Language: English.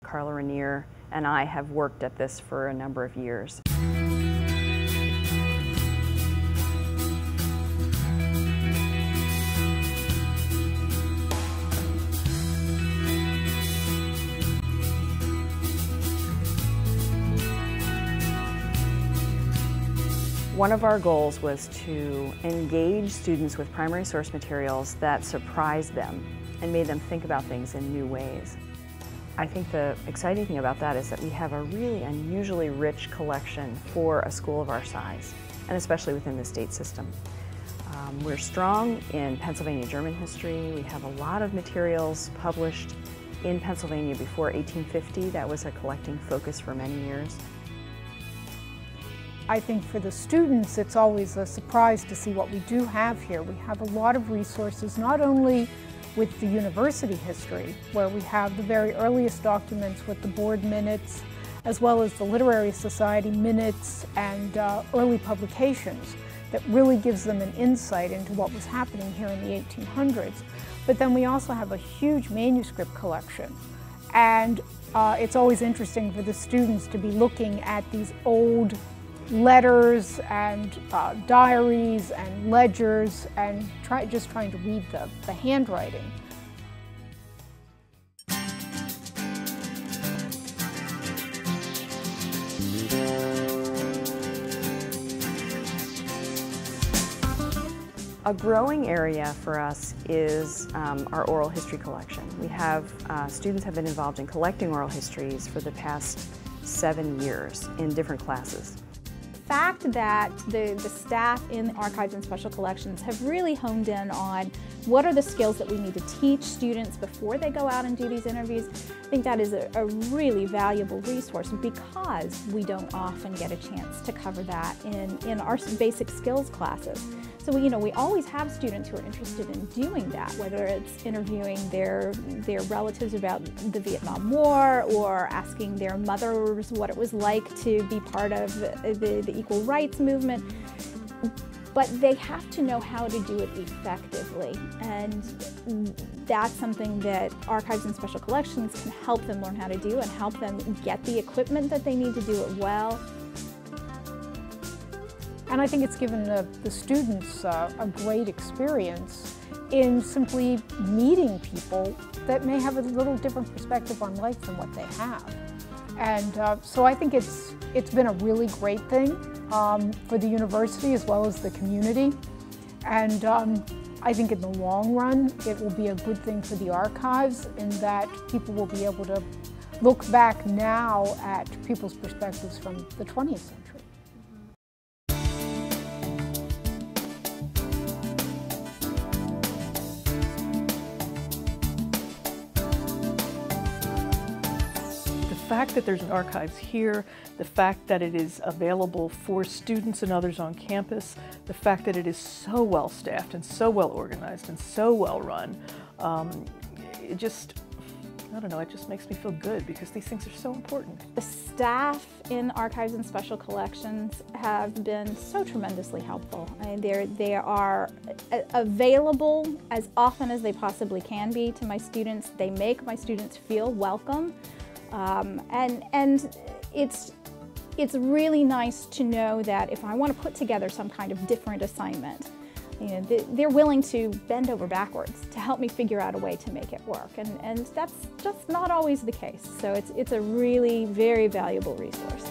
Carla Rainier and I have worked at this for a number of years. One of our goals was to engage students with primary source materials that surprised them and made them think about things in new ways. I think the exciting thing about that is that we have a really unusually rich collection for a school of our size, and especially within the state system. We're strong in Pennsylvania German history. We have a lot of materials published in Pennsylvania before 1850. That was a collecting focus for many years. I think for the students, it's always a surprise to see what we do have here. We have a lot of resources, not only with the university history, where we have the very earliest documents with the board minutes, as well as the Literary Society minutes and early publications that really gives them an insight into what was happening here in the 1800s. But then we also have a huge manuscript collection. And it's always interesting for the students to be looking at these old letters and diaries and ledgers and just trying to read the handwriting. A growing area for us is our oral history collection. We have, students have been involved in collecting oral histories for the past 7 years in different classes. The fact that the staff in archives and special collections have really honed in on what are the skills that we need to teach students before they go out and do these interviews, I think that is a really valuable resource because we don't often get a chance to cover that in our basic skills classes. So we always have students who are interested in doing that, whether it's interviewing their relatives about the Vietnam War or asking their mothers what it was like to be part of the equal rights movement. But they have to know how to do it effectively, and that's something that archives and special collections can help them learn how to do and help them get the equipment that they need to do it well. And I think it's given the students a great experience in simply meeting people that may have a little different perspective on life than what they have. And so I think it's been a really great thing for the university as well as the community. And I think in the long run, it will be a good thing for the archives in that people will be able to look back now at people's perspectives from the 20th century. The fact that there's an archives here, the fact that it is available for students and others on campus, the fact that it is so well staffed and so well organized and so well run, it just makes me feel good because these things are so important. The staff in archives and special collections have been so tremendously helpful. I mean, they are available as often as they possibly can be to my students. They make my students feel welcome. And it's really nice to know that if I want to put together some kind of different assignment, they're willing to bend over backwards to help me figure out a way to make it work. And that's just not always the case. So it's a really very valuable resource.